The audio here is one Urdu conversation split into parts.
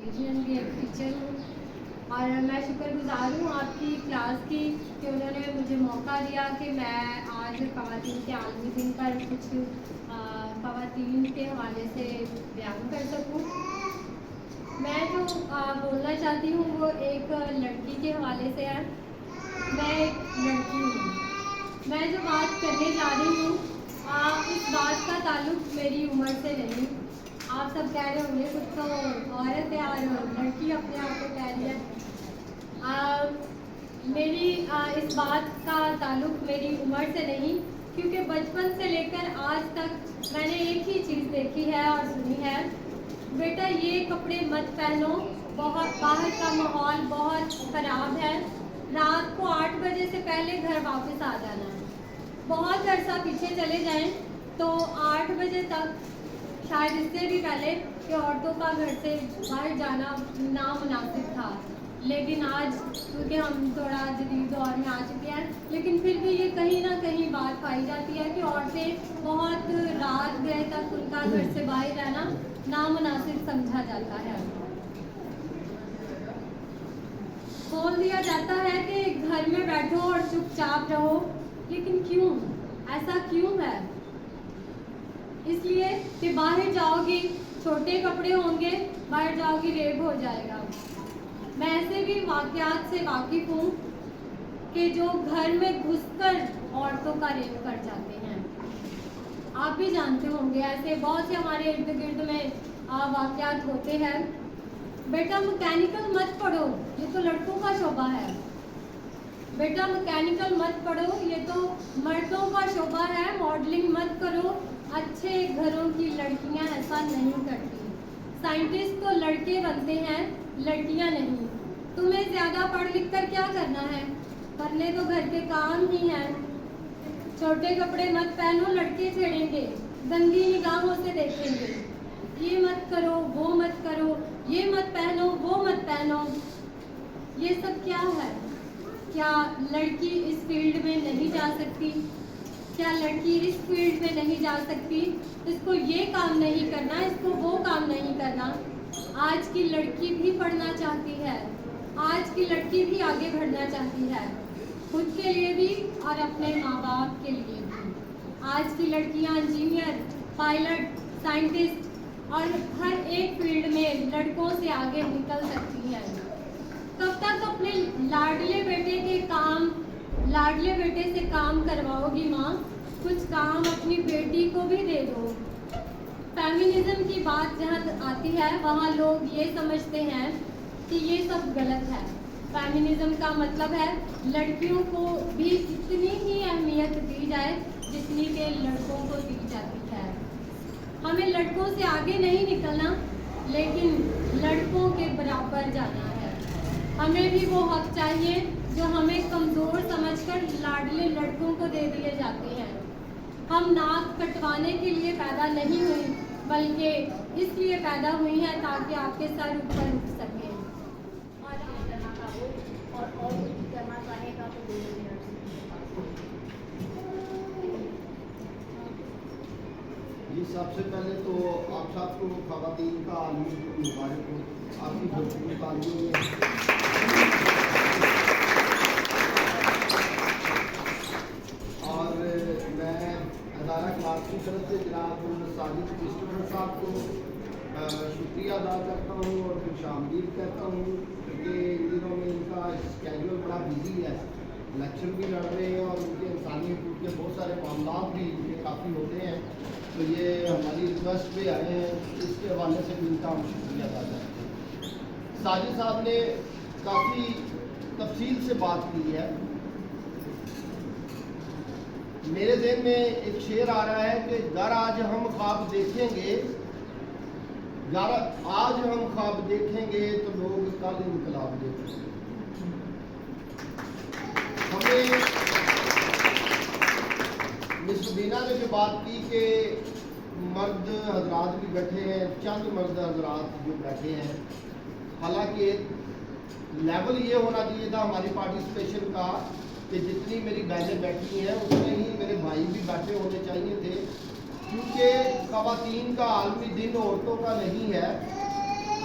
ریجنل کی ایک ٹیچر ہوں اور میں شکر گزار ہوں آپ کی کلاس کی کہ انہوں نے مجھے موقع دیا کہ میں آج خواتین کے عالمی دن پر کچھ خواتین کے حوالے سے بیان کر سکوں. میں جو بولنا چاہتی ہوں وہ ایک لڑکی کے حوالے سے ہے. میں ایک لڑکی ہوں. میں جو بات کرنے جا رہی ہوں اس بات کا تعلق میری عمر سے نہیں. آپ سب کہہ رہے ہوں گے کچھ تو عورت ہے اور لڑکی اپنے آپ کو کہہ رہی ہے. میری اس بات کا تعلق میری عمر سے نہیں، کیونکہ بچپن سے لے کر آج تک میں نے ایک ہی چیز دیکھی ہے اور سنی ہے، بیٹا یہ کپڑے مت پہنو، بہت باہر کا ماحول بہت خراب ہے، رات کو 8 بجے سے پہلے گھر واپس آ جانا ہے. بہت عرصہ پیچھے چلے جائیں تو 8 بجے تک، شاید اس سے بھی پہلے، کہ عورتوں کا گھر سے باہر جانا نامناسب تھا. لیکن آج کیونکہ ہم تھوڑا جدید دور میں آ چکے ہیں، لیکن پھر بھی یہ کہیں نہ کہیں بات پائی جاتی ہے کہ عورتیں بہت رات گئے تک ان کا گھر سے باہر رہنا نامناسب سمجھا جاتا ہے. بول دیا جاتا ہے کہ گھر میں بیٹھو اور چپ چاپ رہو. لیکن کیوں؟ ایسا کیوں ہے؟ اس لیے کہ باہر جاؤ گی چھوٹے کپڑے ہوں گے، باہر جاؤ گی ریپ ہو جائے گا. میں ایسے بھی واقعات سے واقف ہوں کہ جو گھر میں گھس کر عورتوں کا ریپ کر جاتے ہیں. آپ بھی جانتے ہوں گے ایسے بہت سے ہمارے ارد گرد میں واقعات ہوتے ہیں. بیٹا مکینیکل مت پڑھو، یہ تو لڑکوں کا شعبہ ہے. بیٹا مکینیکل مت پڑھو، یہ تو مردوں کا شعبہ ہے. ماڈلنگ مت کرو، اچھے گھروں کی لڑکیاں ایسا نہیں کرتی. سائنٹسٹ تو لڑکے بنتے ہیں، لڑکیاں نہیں. تمہیں زیادہ پڑھ لکھ کر کیا کرنا ہے؟ کرنے تو گھر کے کام ہی ہیں. چھوٹے کپڑے مت پہنو، لڑکے چھیڑیں گے، گندی نگاہوں سے دیکھیں گے. یہ مت کرو، وہ مت کرو، یہ مت پہنو، وہ مت پہنو. یہ سب کیا ہے؟ کیا لڑکی اس فیلڈ میں نہیں جا سکتی؟ کیا لڑکی اس فیلڈ میں نہیں جا سکتی؟ اس کو یہ کام نہیں کرنا، اس کو وہ کام نہیں کرنا. آج کی لڑکی بھی پڑھنا چاہتی ہے، آج کی لڑکی بھی آگے بڑھنا چاہتی ہے، خود کے لیے بھی اور اپنے ماں باپ کے لیے بھی. آج کی لڑکیاں انجینئر، پائلٹ، سائنٹسٹ اور ہر ایک فیلڈ میں لڑکوں سے آگے نکل سکتی ہیں. کب تک اپنے لاڈلے بیٹے سے کام کرواؤ گی ماں؟ کچھ کام اپنی بیٹی کو بھی دے دو. فیمنزم کی بات جہاں آتی ہے وہاں لوگ یہ سمجھتے ہیں کہ یہ سب غلط ہے. فیمنزم کا مطلب ہے لڑکیوں کو بھی اتنی ہی اہمیت دی جائے جتنی کہ لڑکوں کو دی جاتی ہے. ہمیں لڑکوں سے آگے نہیں نکلنا، لیکن لڑکوں کے برابر جانا ہے. ہمیں بھی وہ حق چاہیے جو ہمیں کمزور سمجھ کر لاڈلے لڑکوں کو دے دیے جاتے ہیں. ہم ناک کٹوانے کے لیے پیدا نہیں ہوئی، بلکہ اس لیے پیدا ہوئی ہیں تاکہ آپ کے سر اوپر اٹھ سکیں. جی، سب سے پہلے تو آپ سب کو خواتین کا عالمی دن مبارک ہو. آپ کی بھرپور تعلیم اور میں ادارہ کلاس کی طرف سے جناب ساجد کرسٹوفر صاحب کو شکریہ ادا کرتا ہوں اور خوش آمدید کہتا ہوں، کیونکہ ان دنوں میں ان کا اسکیڈول بڑا بزی ہے. الیکشن بھی لڑ رہے ہیں اور ان کے انسانی حقوق کے بہت سارے معاملات بھی ان کے کافی ہوتے ہیں. تو یہ ہماری ریکویسٹ پہ آئے ہیں، اس کے حوالے سے بھی ان کا ہم شکریہ ادا کرتے ہیں. ساجد صاحب نے کافی تفصیل سے بات کی ہے. میرے ذہن میں ایک شعر آ رہا ہے کہ گر آج ہم خواب دیکھیں گے، گر آج ہم خواب دیکھیں گے تو لوگ کل انقلاب دیکھیں گے. ہمیں مس مدینہ نے جو بات کی کہ مرد حضرات بھی بیٹھے ہیں، چند مرد حضرات جو بیٹھے ہیں، حالانکہ لیول یہ ہونا چاہیے تھا ہماری پارٹیسپیشن کا کہ جتنی میری بہنیں بیٹھی ہیں اتنے ہی میرے بھائی بھی بیٹھے ہونے چاہیے تھے، کیونکہ خواتین کا عالمی دن عورتوں کا نہیں ہے.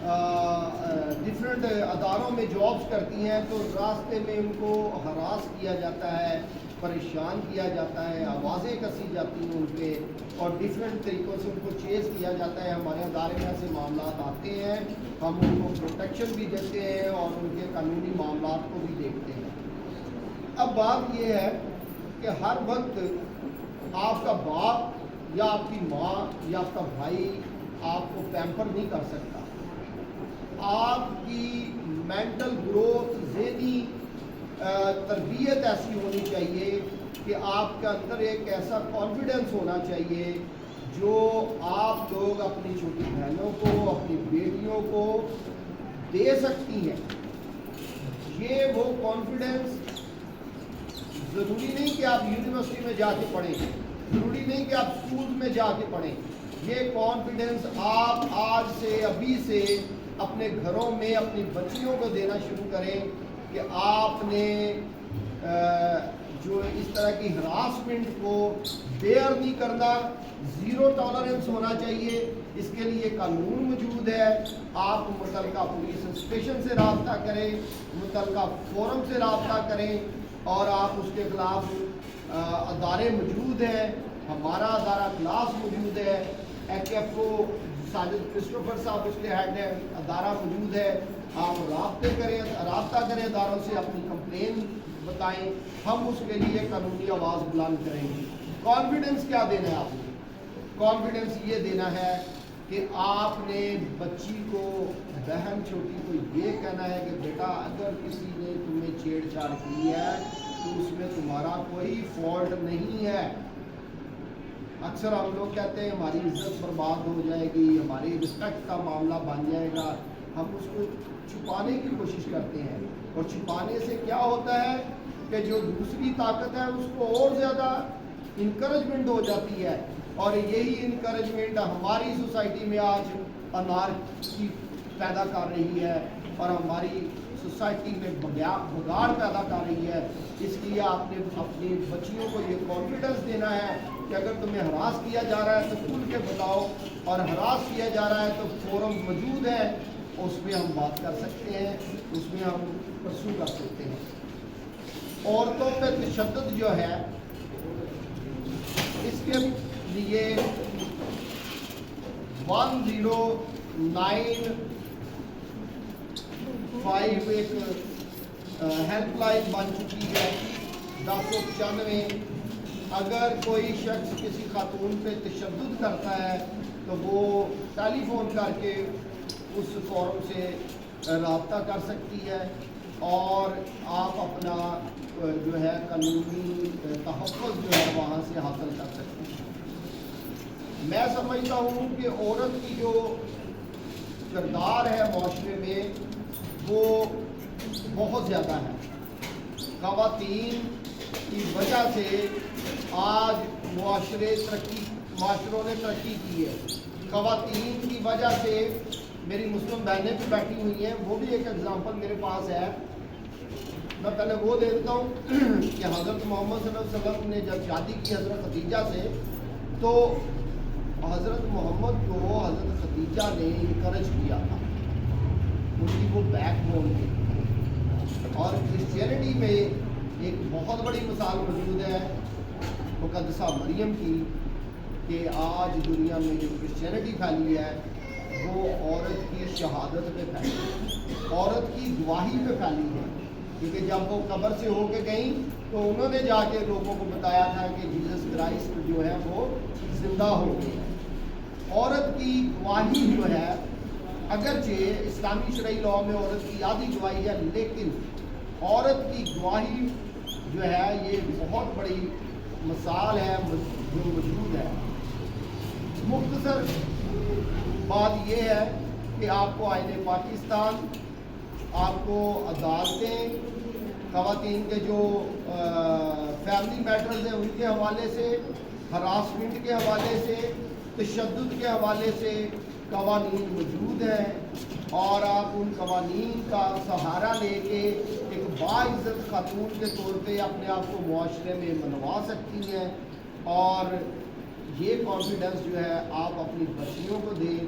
ڈفرینٹ اداروں میں جابس کرتی ہیں تو راستے میں ان کو ہراس کیا جاتا ہے، پریشان کیا جاتا ہے، آوازیں کسی جاتی ہیں ان پہ، اور ڈفرینٹ طریقوں سے ان کو چیز کیا جاتا ہے۔ ہمارے ادارے میں ایسے معاملات آتے ہیں، ہم ان کو پروٹیکشن بھی دیتے ہیں اور ان کے قانونی معاملات کو بھی دیکھتے ہیں۔ اب بات یہ ہے کہ ہر وقت آپ کا باپ یا آپ کی ماں یا آپ کا بھائی آپ کو پیمپر نہیں کر سکتا۔ آپ کی مینٹل گروتھ، ذہنی تربیت ایسی ہونی چاہیے کہ آپ کے اندر ایک ایسا کانفیڈنس ہونا چاہیے جو آپ لوگ اپنی چھوٹی بہنوں کو، اپنی بیٹیوں کو دے سکتی ہیں۔ یہ وہ کانفیڈنس ضروری نہیں کہ آپ یونیورسٹی میں جا کے پڑھیں، ضروری نہیں کہ آپ اسکول میں جا کے پڑھیں۔ یہ کانفیڈنس آپ آج سے، ابھی سے اپنے گھروں میں اپنی بچیوں کو دینا شروع کریں کہ آپ نے جو اس طرح کی ہراسمنٹ کو بیئر نہیں کرنا، زیرو ٹالرنس ہونا چاہیے۔ اس کے لیے قانون موجود ہے، آپ متعلقہ پولیس اسٹیشن سے رابطہ کریں، متعلقہ فورم سے رابطہ کریں، اور آپ اس کے خلاف ادارے موجود ہیں۔ ہمارا ادارہ کلاس موجود ہے، ایک ایف او ساجد کرسٹوفر صاحب اس کے ہیڈ ہیں، ادارہ موجود ہے۔ آپ رابطہ کریں اداروں سے، اپنی کمپلین بتائیں، ہم اس کے لیے قانونی آواز بلند کریں گے۔ کانفیڈنس کیا دینا ہے آپ نے؟ کانفیڈنس یہ دینا ہے کہ آپ نے بچی کو، بہن چھوٹی کو یہ کہنا ہے کہ بیٹا اگر کسی نے تمہیں چھیڑ چھاڑ کی ہے تو اس میں تمہارا کوئی فالٹ نہیں ہے۔ اکثر ہم لوگ کہتے ہیں ہماری عزت برباد ہو جائے گی، ہماری رسپیکٹ کا معاملہ بن جائے گا، ہم اس کو چھپانے کی کوشش کرتے ہیں، اور چھپانے سے کیا ہوتا ہے کہ جو دوسری طاقت ہے اس کو اور زیادہ انکریجمنٹ ہو جاتی ہے، اور یہی انکریجمنٹ ہماری سوسائٹی میں آج انارکی پیدا کر رہی ہے اور ہماری سوسائٹی میں بگاڑ پیدا کر رہی ہے۔ اس لیے آپ نے اپنی بچیوں کو یہ کانفیڈنس دینا ہے کہ اگر تمہیں ہراس کیا جا رہا ہے تو کھل کے بتاؤ، اور ہراس کیا جا رہا ہے تو فورم موجود ہے، اس میں ہم بات کر سکتے ہیں، اس میں ہم پرسو کر سکتے ہیں۔ عورتوں پہ تشدد جو ہے اس کے لیے 109.5 ایک ہیلپ لائن بن چکی ہے، 1095۔ اگر کوئی شخص کسی خاتون پہ تشدد کرتا ہے تو وہ ٹیلی فون کر کے اس فورم سے رابطہ کر سکتی ہے، اور آپ اپنا جو ہے قانونی تحفظ جو ہے وہاں سے حاصل کر سکتے ہیں۔ میں سمجھتا ہوں کہ عورت کی جو کردار ہے معاشرے میں وہ بہت زیادہ ہے۔ خواتین کی وجہ سے آج معاشروں نے ترقی کی ہے۔ خواتین کی وجہ سے میری مسلم بہنیں بھی بیٹھی ہوئی ہیں، وہ بھی ایک ایگزامپل میرے پاس ہے۔ میں پہلے وہ دے دیتا ہوں کہ حضرت محمد صلی اللہ علیہ وسلم نے جب شادی کی حضرت خدیجہ سے، تو حضرت محمد کو حضرت خدیجہ نے انکریج کیا تھا، ان کی وہ بیک بون تھی۔ اور کرسچینٹی میں ایک بہت بڑی مثال موجود ہے مقدسہ مریم کی، کہ آج دنیا میں جو کرسچینٹی پھیلی ہے وہ عورت کی شہادت پہ پھیلی ہے، عورت کی گواہی پہ پھیلی ہے، کیونکہ جب وہ قبر سے ہو کے گئیں تو انہوں نے جا کے لوگوں کو بتایا تھا کہ جیسس کرائسٹ جو ہے وہ زندہ ہو گئے ہیں۔ عورت کی گواہی جو ہے، اگرچہ اسلامی شرعی لاء میں عورت کی آدھی گواہی ہے، لیکن عورت کی گواہی جو ہے یہ بہت بڑی مثال ہے جو موجود ہے۔ مختصر بات یہ ہے کہ آپ کو آئین پاکستان، آپ کو عدالتیں، خواتین کے جو فیملی میٹرز ہیں ان کے حوالے سے، ہراسمنٹ کے حوالے سے، تشدد کے حوالے سے قوانین موجود ہیں، اور آپ ان قوانین کا سہارا لے کے ایک باعزت خاتون کے طور پہ اپنے آپ کو معاشرے میں منوا سکتی ہیں، اور یہ کانفیڈنس جو ہے آپ اپنی بچیوں کو دیں.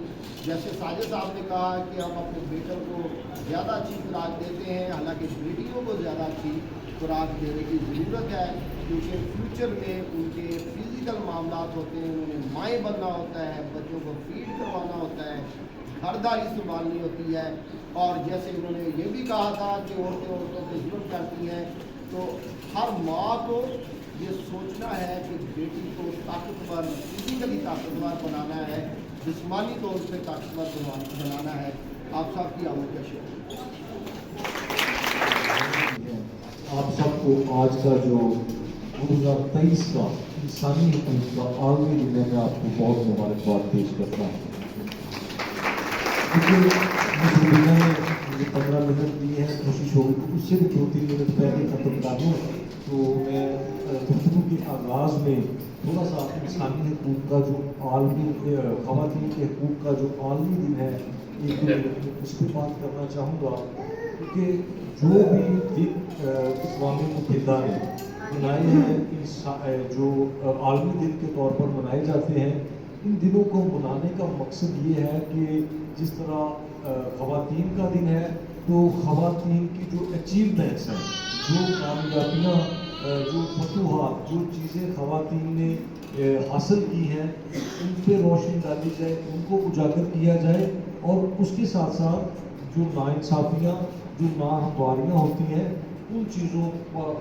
جیسے ساجد صاحب نے کہا کہ ہم اپنے بیٹوں کو زیادہ اچھی خوراک دیتے ہیں، حالانکہ بیٹیوں کو زیادہ اچھی خوراک دینے کی ضرورت ہے، کیونکہ فیوچر میں ان کے فزیکل معاملات ہوتے ہیں، انہیں مائیں بننا ہوتا ہے، بچوں کو فیڈ کروانا ہوتا ہے، گھرداری سنبھالنی ہوتی ہے. اور جیسے انہوں نے یہ بھی کہا تھا کہ عورتیں عورتوں پہ ظلم کرتی ہیں، تو ہر ماں کو یہ سوچنا ہے کہ بیٹی کو طاقتور، فزیکلی طاقتور بنانا ہے، جسمانی طور پہ طاقتور بنانا ہے. آپ سب کی آمد کا شکریہ. آپ سب کو آج کا جو 2023 کا انسانی حقوق کا عالمی دن ہے، میں آپ کو بہت مبارکباد پیش کرتا ہوں. کیونکہ مجھے دنیا میں مجھے 15 منٹ دیے ہیں، کوشش ہوگی کہ اس سے بھی 2-3 منٹ پہلے ختم کر دوں. تو میں گفتگو کے آغاز میں تھوڑا سا انسانی حقوق کا جو عالمی، خواتین کے حقوق کا جو عالمی دن ہے، اس پہ بات کرنا چاہوں گا. کیونکہ جو بھی دن اقوام متحدہ نے منائے ہیں، جو عالمی دن کے طور پر منائے جاتے ہیں، ان دنوں کو منانے کا مقصد یہ ہے کہ جس طرح خواتین کا دن ہے تو خواتین کی جو اچیومنٹس ہیں، جو کامیابیاں، جو فتوحات، جو چیزیں خواتین نے حاصل کی ہیں، ان پہ روشنی ڈالی جائے، ان کو اجاگر کیا جائے. اور اس کے ساتھ ساتھ جو ناانصافیاں، جو ناہمواریاں ہوتی ہیں، ان چیزوں کو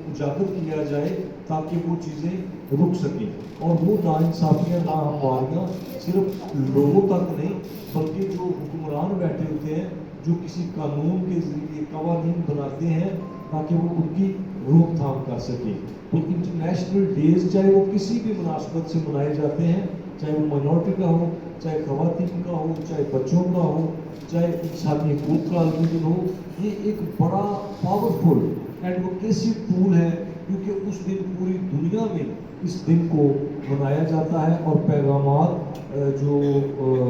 اجاگر کیا جائے تاکہ وہ چیزیں رک سکیں. اور وہ ناانصافیاں، ناہمواریاں صرف لوگوں تک نہیں بلکہ جو حکمران بیٹھے ہوتے ہیں، جو کسی قانون کے ذریعے قوانین بناتے ہیں تاکہ وہ ان کی روک تھام کر سکے. تو انٹرنیشنل ڈیز چاہے وہ کسی بھی مناسبت سے منائے جاتے ہیں، چاہے وہ مائنورٹی کا ہو، چاہے خواتین کا ہو، چاہے بچوں کا ہو، چاہے انسانی حقوق کا عالمی دن ہو، یہ ایک بڑا پاورفل ایڈوکیسی ٹول ہے، کیونکہ اس دن پوری دنیا میں اس دن کو منایا جاتا ہے اور پیغامات جو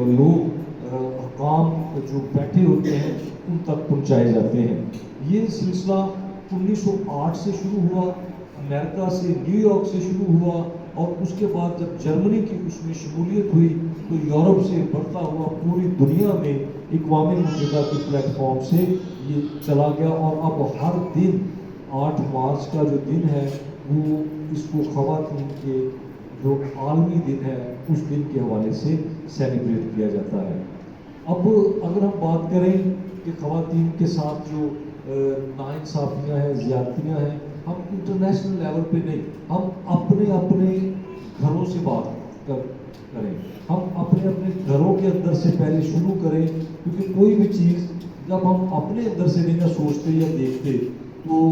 لوگ حکام جو بیٹھے ہوتے ہیں ان تک پہنچائے جاتے ہیں. یہ سلسلہ 1908 سے شروع ہوا، امریکہ سے، نیو یارک سے شروع ہوا، اور اس کے بعد جب جرمنی کی اس میں شمولیت ہوئی تو یورپ سے بڑھتا ہوا پوری دنیا میں اقوام متحدہ کے پلیٹ فارم سے یہ چلا گیا. اور اب ہر دن 8 مارچ کا جو دن ہے وہ اس کو خواتین کے جو عالمی دن ہے اس دن کے حوالے سے سیلیبریٹ کیا جاتا ہے. اب اگر ہم بات کریں کہ خواتین کے ساتھ جو ناانصافیاں ہیں، زیادتیاں ہیں، ہم انٹرنیشنل لیول پہ نہیں، ہم اپنے گھروں سے بات کریں، ہم اپنے گھروں کے اندر سے پہلے شروع کریں. کیونکہ کوئی بھی چیز جب ہم اپنے اندر سے نہیں سوچتے یا دیکھتے تو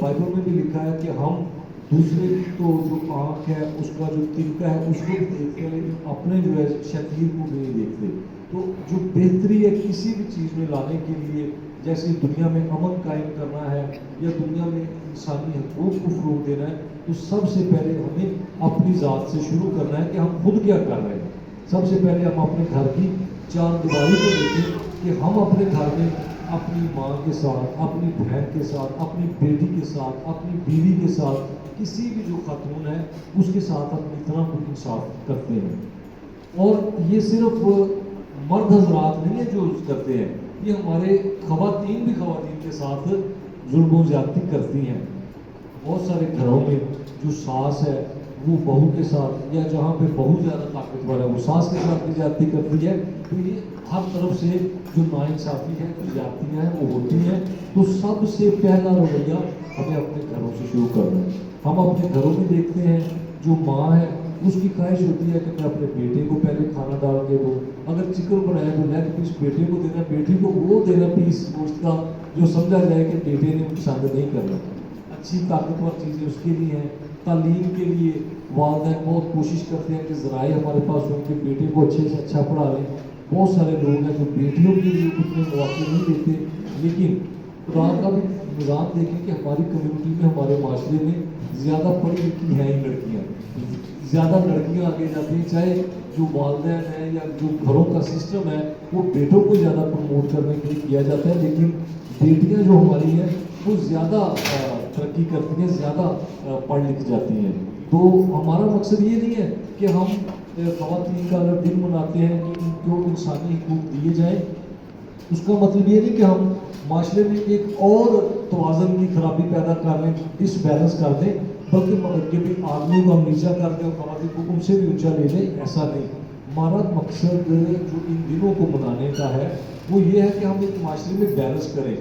بائبل میں بھی لکھا ہے کہ ہم دوسرے کی تو جو آنکھ ہے، اس کا جو تنکا ہے، اس کو بھی دیکھتے ہیں، لیکن اپنے جو ہے شتیر کو بھی نہیں دیکھتے. تو جو بہتری ہے کسی بھی چیز میں لانے کے لیے، جیسے دنیا میں امن قائم کرنا ہے یا دنیا میں انسانی حقوق کو فروغ دینا ہے، تو سب سے پہلے ہمیں اپنی ذات سے شروع کرنا ہے کہ ہم خود کیا کر رہے ہیں. سب سے پہلے ہم اپنے گھر کی چار دیواری کو دیکھیں کہ ہم اپنے گھر میں اپنی ماں کے ساتھ، اپنی بہن کے ساتھ، اپنی بیٹی کے ساتھ، اپنی بیوی کے ساتھ، کسی بھی جو خاتون ہے اس کے ساتھ اپنی طرح کو انصاف کرتے ہیں. اور یہ صرف مرد حضرات نہیں ہے جو کرتے ہیں، یہ ہمارے خواتین بھی خواتین کے ساتھ ظلم و زیادتی کرتی ہیں. بہت سارے گھروں میں جو ساس ہے وہ بہو کے ساتھ، یا جہاں پہ بہو زیادہ طاقتور ہے وہ ساس کے ساتھ بھی زیادتی کرتی ہے. تو یہ ہر طرف سے جو ناانصافی ہے، جو زیادتیاں ہیں وہ ہوتی ہیں. تو سب سے پہلا رویہ ہمیں اپنے گھروں سے شروع کرنا ہے. ہم اپنے گھروں میں دیکھتے ہیں جو ماں ہے اس کی خواہش ہوتی ہے کہ میں اپنے بیٹے کو پہلے کھانا ڈال کے دوں. اگر چکن بنایا تو لیگ پیس بیٹے کو دینا، بیٹی کو وہ دینا پیس گوشت کا جو سمجھا جائے کہ بیٹے نے پسند نہیں کرنا. اچھی طاقتور چیزیں اس کے لیے ہیں. تعلیم کے لیے والدین بہت کوشش کرتے ہیں کہ ذرائع ہمارے پاس ہوں کہ بیٹے کو اچھے سے اچھا پڑھا لیں. بہت سارے لوگ ہیں جو بیٹیوں کے لیے اتنے مواقع نہیں دیتے. لیکن خدا کا بھی نظام دیکھیں کہ ہماری کمیونٹی میں، ہمارے معاشرے میں زیادہ پڑھی لکھی ہیں ہی لڑکیاں، زیادہ لڑکیاں آگے جاتی ہیں. چاہے جو والدین ہیں یا جو گھروں کا سسٹم ہے وہ بیٹوں کو زیادہ پروموٹ کرنے کے لیے کیا جاتا ہے، لیکن بیٹیاں جو ہماری ہیں وہ زیادہ ترقی کرتی ہیں، زیادہ پڑھ لکھ جاتی ہیں. تو ہمارا مقصد یہ نہیں ہے کہ ہم خواتین کا اگر دن مناتے ہیں کہ ان کو انسانی حقوق دیے جائیں، اس کا مطلب یہ نہیں کہ ہم معاشرے میں ایک اور توازن کی خرابی پیدا کر لیں، ڈس بیلنس کر دیں، بلکہ کہ بھی آدمیوں کو ہم نیچا کر دیں اور خواتین کو ان سے بھی اونچا لے لیں، ایسا نہیں۔ ہمارا مقصد جو ان دنوں کو منانے کا ہے وہ یہ ہے کہ ہم ایک معاشرے میں بیلنس کریں،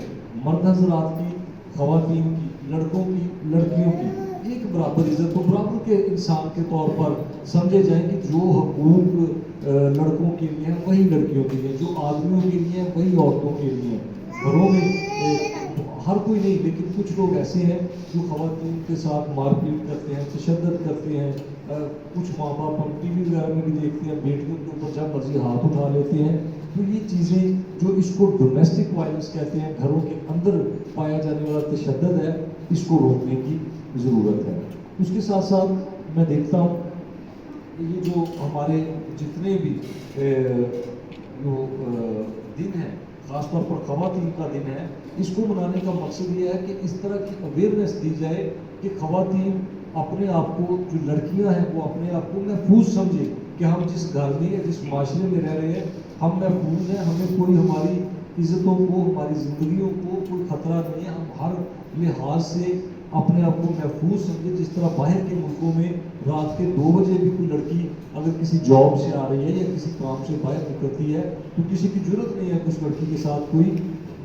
مرد حضرات کی، خواتین کی، لڑکوں کی، لڑکیوں کی ایک برابر عزت کو برابر کے انسان کے طور پر سمجھے جائیں کہ جو حقوق لڑکوں کے لیے ہیں وہی لڑکیوں کے لیے، جو آدمیوں کے لیے ہیں وہی عورتوں کے لیے ہیں۔ گھروں میں ہر کوئی نہیں، لیکن کچھ لوگ ایسے ہیں جو خواتین کے ساتھ مار پیٹ کرتے ہیں، تشدد کرتے ہیں، کچھ ماں باپ ہم ٹی وی وغیرہ میں بھی دیکھتے ہیں بیٹیوں کے اوپر جب مرضی ہاتھ اٹھا لیتے ہیں۔ تو یہ چیزیں جو اس کو ڈومیسٹک وائلنس کہتے ہیں، گھروں کے اندر پایا جانے والا تشدد ہے، اس کو روکنے کی ضرورت ہے۔ اس کے ساتھ ساتھ میں دیکھتا ہوں کہ یہ جو ہمارے جتنے بھی جو دن ہیں، خاص طور پر خواتین کا دن ہے، اس کو منانے کا مقصد یہ ہے کہ اس طرح کی اویئرنیس دی جائے کہ خواتین اپنے آپ کو، جو لڑکیاں ہیں وہ اپنے آپ کو محفوظ سمجھے کہ ہم جس گھر میں یا جس معاشرے میں رہ رہے ہیں ہم محفوظ ہیں، ہمیں کوئی ہماری عزتوں کو، ہماری زندگیوں کو کوئی خطرہ نہیں ہے، ہم ہر لحاظ سے اپنے آپ کو محفوظ سمجھے۔ جس طرح باہر کے ملکوں میں رات کے 2 بجے بھی کوئی لڑکی اگر کسی جاب سے آ رہی ہے یا کسی کام سے باہر نکلتی ہے تو کسی کی ضرورت نہیں ہے کہ اس لڑکی کے ساتھ کوئی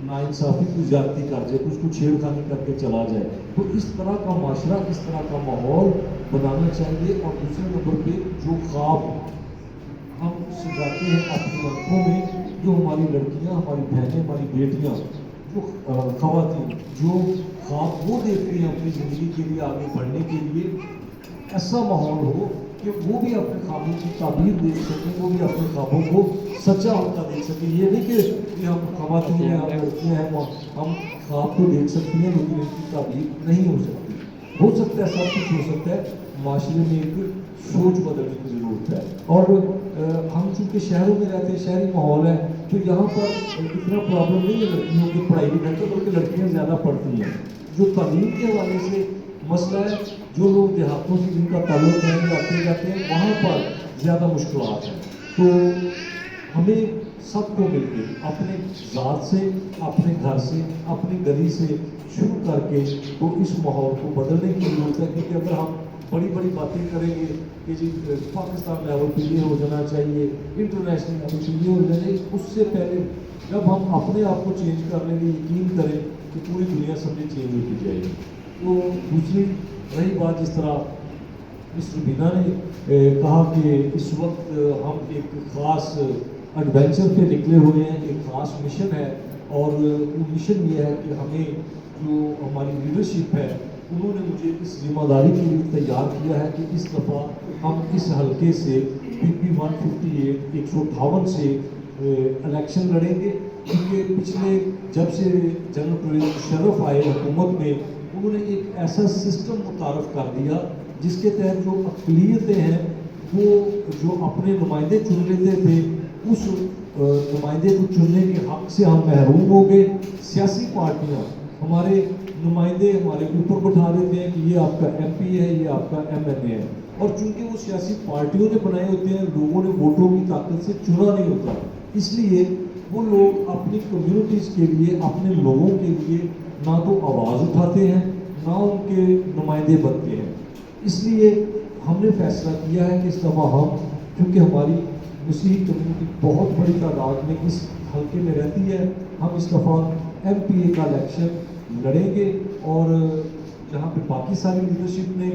ناانصافی، کوئی زیادتی کر جائے، کچھ کو چھیڑ خانی کر کے چلا جائے۔ تو اس طرح کا معاشرہ، اس طرح کا ماحول بنانا چاہیے۔ اور دوسرے نمبر پہ جو خواب ہم سجاتے ہیں اپنی آنکھوں میں، جو ہماری لڑکیاں، ہماری بہنیں، ہماری بیٹیاں، جو خواتین جو خواب وہ دیکھتی ہیں اپنی زندگی کے لیے، آگے بڑھنے کے لیے، ایسا ماحول ہو کہ وہ بھی اپنے خوابوں کی تعبیر دیکھ سکیں، وہ بھی اپنے خوابوں کو سچا ہوتا دیکھ سکیں۔ یہ نہیں کہ ہم خواتین ہیں، ہم لڑکیاں ہیں، ہم خواب تو دیکھ سکتی ہیں لیکن ان کی تعبیر نہیں ہو سکتی۔ ہو سکتا ہے، سب کچھ ہو سکتا ہے، معاشرے میں ایک سوچ بدلنے کی ضرورت ہے۔ اور ہم چونکہ شہروں میں رہتے ہیں، شہری ماحول ہے، تو یہاں پر اتنا پرابلم نہیں ہے لڑکیوں کی پڑھائی لکھائی کا، بلکہ لڑکیاں زیادہ پڑھتی ہیں۔ جو تعلیم کے حوالے سے مسئلہ ہے، جو لوگ دیہاتوں سے جن کا تعلق ہے آتے جاتے ہیں، وہاں پر زیادہ مشکلات ہیں۔ تو ہمیں سب کو مل کے اپنے ذات سے، اپنے گھر سے، اپنی گلی سے شروع کر کے تو اس ماحول کو بدلنے کی ضرورت ہے۔ کیونکہ اگر ہم بڑی بڑی باتیں کریں گے کہ جی پاکستان لیول پہ یہ ہو جانا چاہیے، انٹرنیشنل لیول پہ یہ ہو جانا چاہیے، اس سے پہلے جب ہم اپنے آپ کو چینج کرنے میں یقین کریں کہ پوری دنیا سمجھے چینج ہوتی جائے گی۔ تو دوسری رہی بات، جس طرح مس ربینہ نے کہا کہ اس وقت ہم ایک خاص ایڈونچر پہ نکلے ہوئے ہیں، ایک خاص مشن ہے، اور وہ مشن یہ ہے کہ ہمیں جو ہماری لیڈرشپ ہے انہوں نے مجھے اس ذمہ داری کے لیے تیار کیا ہے کہ اس دفعہ ہم اس حلقے سے PP 158 158 سے الیکشن لڑیں گے۔ کیونکہ پچھلے جب سے جنرل پرویز مشرف آئے حکومت میں، انہوں نے ایک ایسا سسٹم متعارف کر دیا جس کے تحت جو اقلیتیں ہیں وہ جو اپنے نمائندے چن لیتے تھے، اس نمائندے کو چننے کے حق سے ہم محروم ہو گئے۔ سیاسی پارٹیاں ہمارے نمائندے ہمارے اوپر بٹھا دیتے ہیں کہ یہ آپ کا MP ہے، یہ آپ کا MNA ہے، اور چونکہ وہ سیاسی پارٹیوں نے بنائے ہوتے ہیں، لوگوں نے ووٹوں کی طاقت سے چنا نہیں ہوتا، اس لیے وہ لوگ اپنی کمیونٹیز کے لیے، اپنے لوگوں کے لیے نہ تو آواز اٹھاتے ہیں، نہ ان کے نمائندے بنتے ہیں۔ اس لیے ہم نے فیصلہ کیا ہے کہ اس دفعہ ہم، کیونکہ ہماری مسیحی کمیونٹی بہت بڑی تعداد میں اس حلقے میں رہتی ہے، ہم اس دفعہ MPA کا الیکشن لڑیں گے۔ اور جہاں پہ باقی ساری لیڈرشپ نے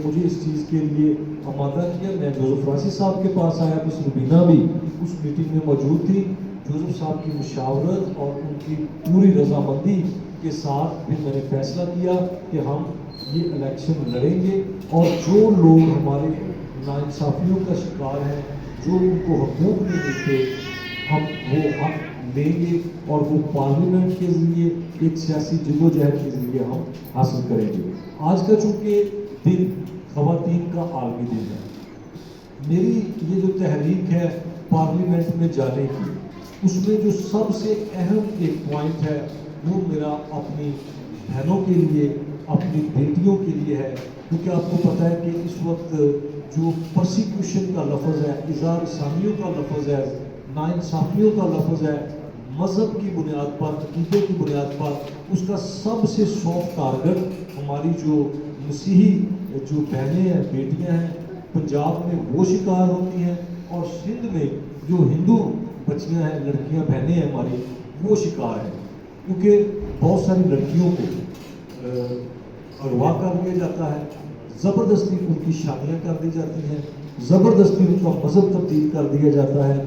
مجھے اس چیز کے لیے آمادہ کیا، میں جوزف فرانسس صاحب کے پاس آیا، مس ربینہ بھی اس میٹنگ میں موجود تھی۔ جوزف صاحب کی مشاورت اور ان کی پوری رضامندی کے ساتھ پھر میں نے فیصلہ کیا کہ ہم یہ الیکشن لڑیں گے، اور جو لوگ ہمارے ناانصافیوں کا شکار ہیں، جو ان کو حقوق نہیں ملتے، ہم وہ حق لیں گے، اور وہ پارلیمنٹ کے ذریعے، ایک سیاسی جدوجہد کے ذریعے ہم حاصل کریں گے۔ آج کا چونکہ دن خواتین کا عالمی دن ہے، میری یہ جو تحریک ہے پارلیمنٹ میں جانے کی، اس میں جو سب سے اہم ایک پوائنٹ ہے وہ میرا اپنی بہنوں کے لیے، اپنی بیٹیوں کے لیے ہے، کیونکہ آپ کو پتہ ہے کہ اس وقت جو پرسیکیوشن کا لفظ ہے، اظہار ثانیوں کا لفظ ہے، ناانصافیوں کا لفظ ہے، مذہب کی بنیاد پر، عقیدے کی بنیاد پر، اس کا سب سے سافٹ ٹارگٹ ہماری جو مسیحی جو بہنیں ہیں، بیٹیاں ہیں، پنجاب میں وہ شکار ہوتی ہیں، اور سندھ میں جو ہندو بچیاں ہیں، لڑکیاں بہنیں ہیں ہماری، وہ شکار ہیں، کیونکہ بہت ساری لڑکیوں کو اغوا کر لیا جاتا ہے، زبردستی ان کی شادیاں کر دی جاتی ہیں، زبردستی ان کا مذہب تبدیل کر دیا جاتا ہے۔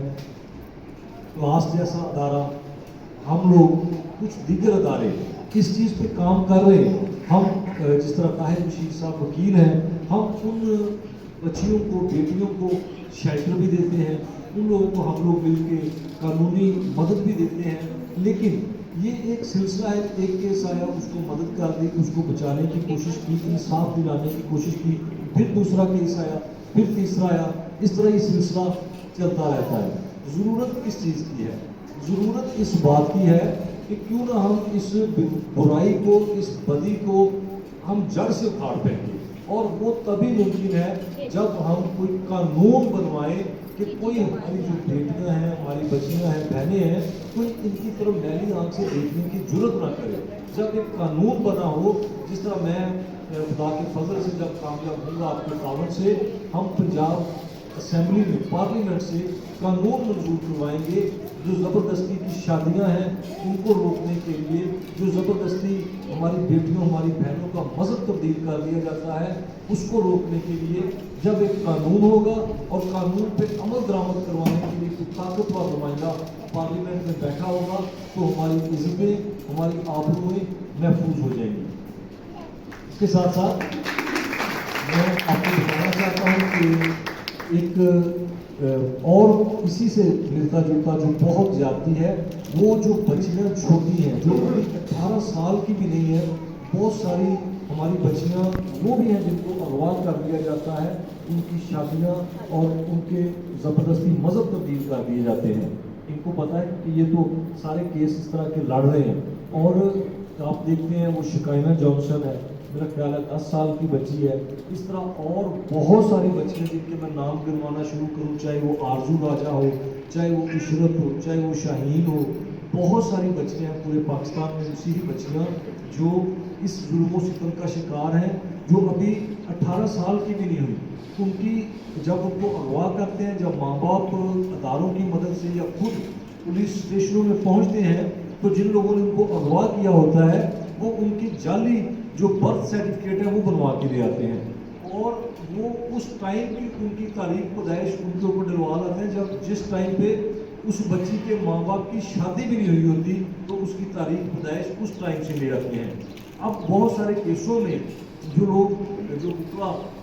کلاس جیسا ادارہ، ہم لوگ کچھ دیگر ادارے اس چیز پہ کام کر رہے ہیں۔ ہم جس طرح طاہر بشیر صاحب وکیل ہیں، ہم ان بچیوں کو، بیٹیوں کو شیلٹر بھی دیتے ہیں، ان لوگوں کو ہم لوگ مل کے قانونی مدد بھی دیتے ہیں، لیکن یہ ایک سلسلہ ہے، ایک کیس آیا، اس کو مدد کر دی، اس کو بچانے کی کوشش کی، انصاف دلانے کی کوشش کی، پھر دوسرا کیس آیا، پھر تیسرا آیا، اس طرح یہ سلسلہ چلتا رہتا ہے۔ ضرورت کس چیز کی ہے؟ ضرورت اس بات کی ہے کہ کیوں نہ ہم اس برائی کو، اس بدی کو ہم جڑ سے اکھاڑ پائیں گے، اور وہ تبھی ممکن ہے جب ہم کوئی قانون بنوائیں کہ کوئی ہماری جو بیٹیاں ہیں، ہماری بچیاں ہیں، بہنیں ہیں، کوئی ان کی طرف میلی آنکھ سے دیکھنے کی جرت نہ کرے۔ جب ایک قانون بنا ہو، جس طرح میں خدا کے فضل سے جب کامیاب ہوں گا آپ کے تعاون سے، ہم پنجاب اسمبلی میں، پارلیمنٹ سے قانون منظور کروائیں گے جو زبردستی کی شادیاں ہیں ان کو روکنے کے لیے، جو زبردستی ہماری بیٹیوں، ہماری بہنوں کا مذہب تبدیل کر دیا جاتا ہے، اس کو روکنے کے لیے جب ایک قانون ہوگا اور قانون پہ عمل درآمد کروانے کے لیے کوئی طاقتور نمائندہ پارلیمنٹ میں بیٹھا ہوگا تو ہماری عزتیں، ہماری آبروئیں محفوظ ہو جائیں گی۔ اس کے ساتھ ساتھ میں آپ کو بتانا چاہتا ہوں کہ ایک اور اسی سے ملتا جلتا جو بہت زیادتی ہے، وہ جو بچیاں چھوٹی ہیں، جو ابھی 18 سال کی بھی نہیں ہے، بہت ساری ہماری بچیاں وہ بھی ہیں جن کو اغوا کر دیا جاتا ہے، ان کی شادیاں اور ان کے زبردستی مذہب تبدیل کر دیے جاتے ہیں۔ ان کو پتہ ہے کہ یہ تو سارے کیس اس طرح کے لڑ رہے ہیں، اور آپ دیکھتے ہیں وہ شکائنا جانسن ہے، میرا خیال ہے 10 سال کی بچی ہے، اس طرح اور بہت ساری بچیاں جن کے میں نام گنوانا شروع کروں، چاہے وہ آرزو راجہ ہو، چاہے وہ عشرت ہو، چاہے وہ شاہین ہو، بہت ساری بچیاں ہیں پورے پاکستان میں، مسیحی بچیاں جو اس ظلم و ستم کا شکار ہیں، جو ابھی 18 سال کی بھی نہیں ہوئی۔ ان کی جب ان کو اغوا کرتے ہیں، جب ماں باپ اداروں کی مدد سے یا خود پولیس اسٹیشنوں میں پہنچتے ہیں، تو جن لوگوں نے ان کو اغوا کیا ہوتا ہے وہ ان کی جعلی جو برتھ سرٹیفکیٹ ہے وہ بنوا کے لے آتے ہیں، اور وہ اس ٹائم کی ان کی تاریخ پیدائش ان کے اوپر ڈلوا لاتے ہیں جب جس ٹائم پہ اس بچی کے ماں باپ کی شادی بھی نہیں ہوئی ہوتی، تو اس کی تاریخ پیدائش اس ٹائم سے لے آتے ہیں۔ اب بہت سارے کیسوں میں جو لوگ جو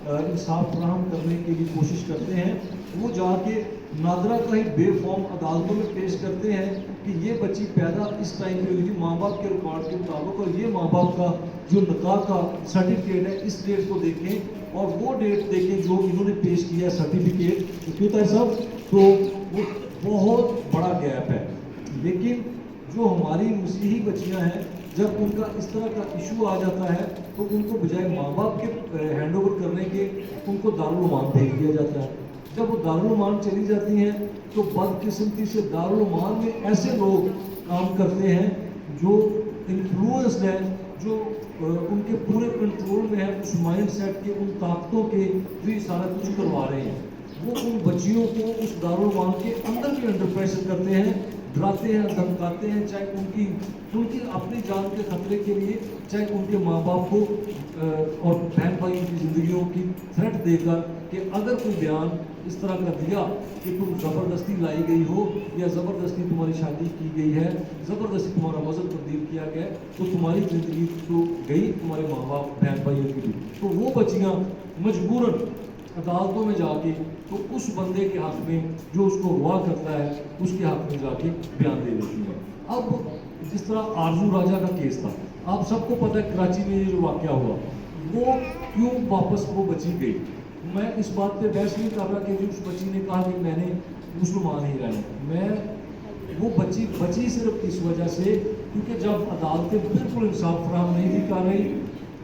انصاف فراہم کرنے کے لیے کوشش کرتے ہیں، وہ جا کے نادرہ کہیں بے فارم عدالتوں میں پیش کرتے ہیں کہ یہ بچی پیدا اس ٹائم پہ ہوئی تھی ماں باپ کے ریکارڈ کے مطابق، اور یہ ماں باپ کا جو نکاح کا سرٹیفکیٹ ہے اس ڈیٹ کو دیکھیں اور وہ ڈیٹ دیکھیں جو انہوں نے پیش کیا ہے سرٹیفکیٹ، کیوں ہے صاحب، تو وہ بہت بڑا گیپ ہے۔ لیکن جو ہماری مسیحی بچیاں ہیں، جب ان کا اس طرح کا ایشو آ جاتا ہے تو ان کو بجائے ماں باپ کے ہینڈ اوور کرنے کے ان کو دارالعمان بھیج دیا جاتا ہے۔ جب وہ دارالعمان چلی جاتی ہیں تو بدقسمتی سے دارالعمان میں ایسے لوگ کام کرتے ہیں جو انفلوئنسڈ ہیں، جو ان کے پورے کنٹرول میں ہے، اس مائنڈ سیٹ کے، ان طاقتوں کے جو یہ سارا کچھ کروا رہے ہیں، وہ ان بچیوں کو اس دارالعمان کے اندر بھی انڈر پریشر کرتے ہیں، ڈراتے ہیں، دھمکاتے ہیں، چاہے ان کی اپنی جان کے خطرے کے لیے، چاہے ان کے ماں باپ کو اور بہن بھائیوں کی زندگیوں کی تھریٹ دے کر کہ اگر کوئی بیان اس طرح کا دیا کہ تم زبردستی لائی گئی ہو یا زبردستی تمہاری شادی کی گئی ہے، زبردستی تمہارا مذہب تبدیل کیا گیا ہے، تو تمہاری زندگی تو گئی، تمہارے ماں باپ بہن بھائیوں کی بھی، تو وہ بچیاں مجبوراً عدالتوں میں جا کے تو اس بندے کے حق میں جو اس کو اغوا کرتا ہے اس کے حق میں جا کے بیان دے دیتی ہیں۔ اب جس طرح آرزو راجہ کا کیس تھا، آپ سب کو پتہ ہے کراچی میں یہ جو واقعہ ہوا، وہ کیوں واپس وہ بچی گئی۔ میں اس بات پہ بحث نہیں کر رہا کہ اس بچی نے کہا کہ میں نے مسلمان ہی رہنا، میں وہ بچی صرف اس وجہ سے کیونکہ جب عدالتیں بالکل انصاف فراہم نہیں تھی کر رہی،